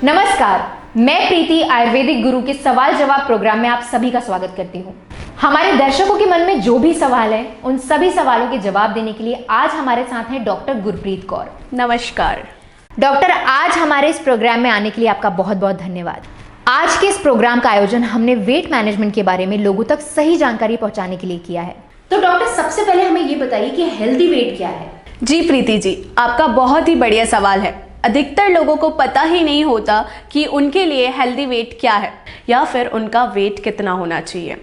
नमस्कार, मैं प्रीति आयुर्वेदिक गुरु के सवाल जवाब प्रोग्राम में आप सभी का स्वागत करती हूँ। हमारे दर्शकों के मन में जो भी सवाल है उन सभी सवालों के जवाब देने के लिए आज हमारे साथ हैं डॉक्टर गुरप्रीत कौर। नमस्कार डॉक्टर, आज हमारे इस प्रोग्राम में आने के लिए आपका बहुत बहुत धन्यवाद। आज के इस प्रोग्राम का आयोजन हमने वेट मैनेजमेंट के बारे में लोगों तक सही जानकारी पहुंचाने के लिए किया है। तो डॉक्टर, सबसे पहले हमें ये बताइए कि हेल्दी वेट क्या है? जी प्रीति जी, आपका बहुत ही बढ़िया सवाल है। अधिकतर लोगों को पता ही नहीं होता कि उनके लिए हेल्दी वेट क्या है या फिर उनका वेट कितना होना चाहिए।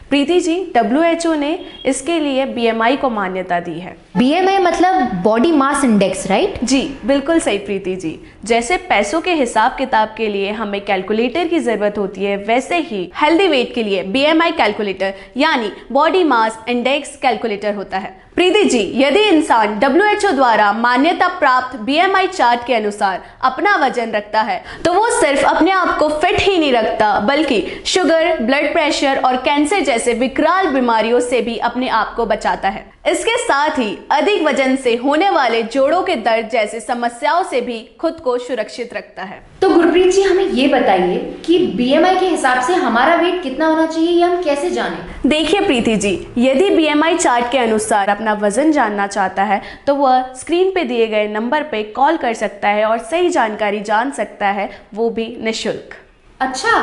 प्रीति जी, WHO ने इसके लिए BMI को मान्यता दी है। BMI मतलब बॉडी मास इंडेक्स, राइट? जी बिल्कुल सही प्रीति जी। जैसे पैसों के हिसाब किताब के लिए हमें कैलकुलेटर की जरूरत होती है, वैसे ही हेल्दी वेट के लिए BMI कैलकुलेटर यानी बॉडी मास इंडेक्स कैलकुलेटर होता है। प्रीति जी, यदि इंसान WHO द्वारा मान्यता प्राप्त BMI चार्ट के अनुसार अपना वजन रखता है तो वो सिर्फ अपने आप को फिट ही नहीं रखता, बल्कि शुगर, ब्लड प्रेशर और कैंसर जैसे विकराल बीमारियों से भी अपने आप को बचाता है। इसके साथ ही अधिक वजन से होने वाले जोड़ों के दर्द जैसी समस्याओं से भी खुद को सुरक्षित रखता है। तो गुरप्रीत जी, हमें ये बताइए कि BMI के हिसाब से हमारा वेट कितना होना चाहिए, ये हम कैसे जानें? देखिए प्रीति जी, यदि BMI चार्ट के अनुसार अपना वजन जानना चाहता है तो वह स्क्रीन पे दिए गए नंबर पे कॉल कर सकता है और सही जानकारी जान सकता है, वो भी निःशुल्क। अच्छा,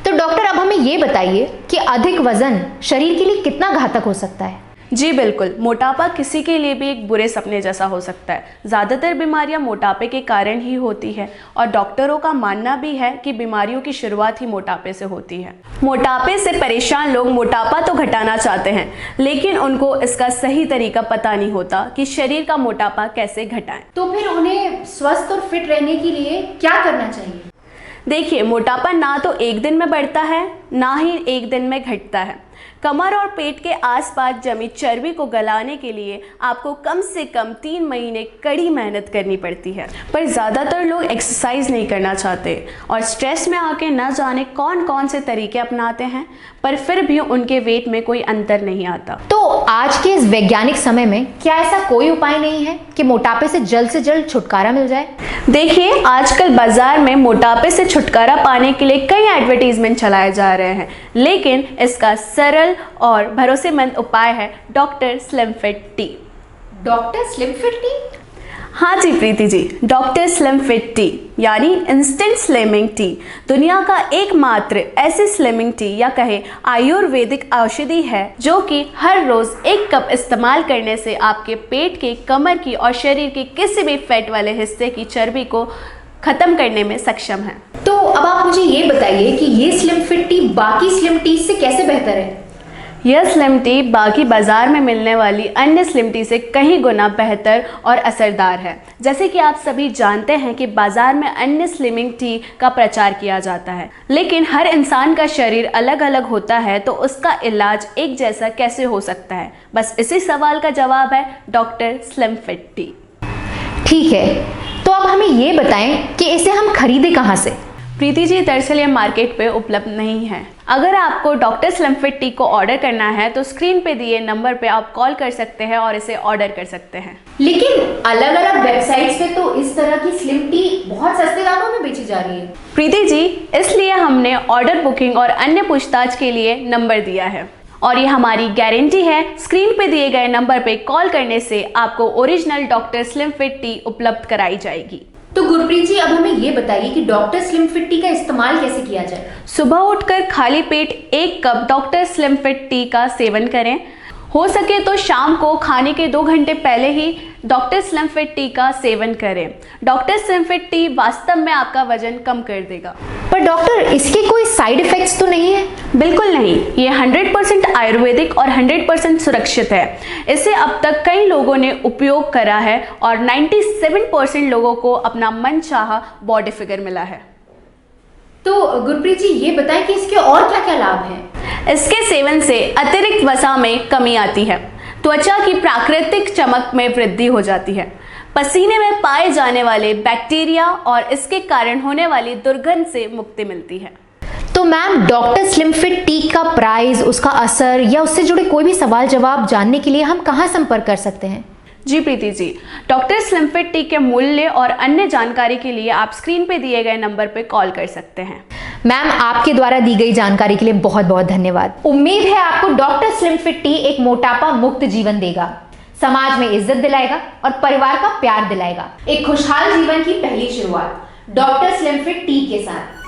तो डॉक्टर अब हमें ये बताइए कि अधिक वजन शरीर के लिए कितना घातक हो सकता है? जी बिल्कुल, मोटापा किसी के लिए भी एक बुरे सपने जैसा हो सकता है। ज़्यादातर बीमारियां मोटापे के कारण ही होती है और डॉक्टरों का मानना भी है कि बीमारियों की शुरुआत ही मोटापे से होती है। मोटापे से परेशान लोग मोटापा तो घटाना चाहते हैं, लेकिन उनको इसका सही तरीका पता नहीं होता कि शरीर का मोटापा कैसे घटाएं। तो फिर उन्हें स्वस्थ और फिट रहने के लिए क्या करना चाहिए? देखिए, मोटापा ना तो एक दिन में बढ़ता है ना ही एक दिन में घटता है। कमर और पेट के आसपास जमी चर्बी को गलाने के लिए आपको कम से कम 3 महीने कड़ी मेहनत करनी पड़ती है। पर ज़्यादातर लोग एक्सरसाइज नहीं करना चाहते और स्ट्रेस में आके न जाने कौन कौन से तरीके अपनाते हैं, पर फिर भी उनके वेट में कोई अंतर नहीं आता। तो आज के इस वैज्ञानिक समय में क्या ऐसा कोई उपाय नहीं है कि मोटापे से जल्द छुटकारा मिल जाए? देखिए, आजकल बाजार में मोटापे से छुटकारा पाने के लिए कई एडवर्टीजमेंट चलाए जा रहे हैं, लेकिन इसका सरल और भरोसेमंद उपाय है doctor slim fit T. Doctor slim fit T? हाँ जी Preeti ji, doctor slim fit T यानी इंस्टेंट स्लिमिंग टी दुनिया का एकमात्र ऐसी स्लिमिंग टी या कहे आयुर्वेदिक औषधि है जो कि हर रोज 1 कप इस्तेमाल करने से आपके पेट के, कमर की और शरीर के किसी भी फैट वाले हिस्से की चर्बी को खत्म करने में सक्षम है। तो अब आप मुझे ये बताइए कि ये स्लिम फिट टी बाकी स्लिम टी से कैसे बेहतर है? यह स्लिम टी बाकी बाजार में मिलने वाली अन्य स्लिम टी से कहीं गुना बेहतर और असरदार है। जैसे कि आप सभी जानते हैं कि बाजार में अन्य स्लिमिंग टी का प्रचार किया जाता है, लेकिन हर इंसान का शरीर अलग अलग होता है, तो उसका इलाज एक जैसा कैसे हो सकता है? बस इसी सवाल का जवाब है डॉक्टर स्लिम फिट टी। ठीक है, तो अब हमें ये बताएं कि इसे हम खरीदें कहाँ से? प्रीति जी, दरअसल ये मार्केट पे उपलब्ध नहीं है। अगर आपको डॉक्टर स्लिम फिट टी को ऑर्डर करना है तो स्क्रीन पे दिए नंबर पे आप कॉल कर सकते हैं और इसे ऑर्डर कर सकते हैं। लेकिन अलग अलग वेबसाइट्स पे तो इस तरह की स्लिम टी बहुत सस्ते दामों में बेची जा रही है। प्रीति जी, इसलिए हमने ऑर्डर बुकिंग और अन्य पूछताछ के लिए नंबर दिया है और ये हमारी गारंटी है, स्क्रीन पे दिए गए नंबर पे कॉल करने से आपको original doctor slim fit T उपलब्ध कराई जाएगी। तो गुरप्रीत जी, अब हमें ये बताइए कि डॉक्टर स्लिम फिट टी का इस्तेमाल कैसे किया जाए? सुबह उठकर खाली पेट 1 cup doctor slim fit T का सेवन करें। हो सके तो शाम को खाने के 2 घंटे पहले ही डॉक्टर स्लिम फिट टी का सेवन करें। डॉक्टर स्लिम फिट टी वास्तव में आपका वजन कम कर देगा। पर डॉक्टर, इसके कोई साइड इफेक्ट्स तो नहीं है? बिल्कुल नहीं, ये 100% आयुर्वेदिक और 100% सुरक्षित है। इसे अब तक कई लोगों ने उपयोग करा है और 97% लोगों को अपना मनचाहा बॉडी फिगर मिला है। तो गुरप्रीत जी, ये बताएं कि इसके और क्या क्या लाभ हैं? इसके सेवन से अतिरिक्त वसा में कमी आती है, त्वचा की प्राकृतिक चमक में वृद्धि हो जाती है, पसीने में पाए जाने वाले बैक्टीरिया और इसके कारण होने वाली दुर्गंध से मुक्ति मिलती है। तो ma'am, doctor slim fit T का प्राइस, उसका असर या उससे जुड़े कोई भी सवाल जवाब जानने के लिए हम कहाँ संपर्क कर सकते हैं? जी Preeti ji, doctor slim fit T के मूल्य और अन्य जानकारी के लिए आप स्क्रीन पे दिए गए नंबर पे कॉल कर सकते हैं। मैम, आपके द्वारा दी गई जानकारी के लिए बहुत बहुत धन्यवाद। उम्मीद है आपको डॉक्टर स्लिम फिट टी एक मोटापा मुक्त जीवन देगा, समाज में इज्जत दिलाएगा और परिवार का प्यार दिलाएगा। एक खुशहाल जीवन की पहली शुरुआत डॉक्टर स्लिम फिट टी के साथ।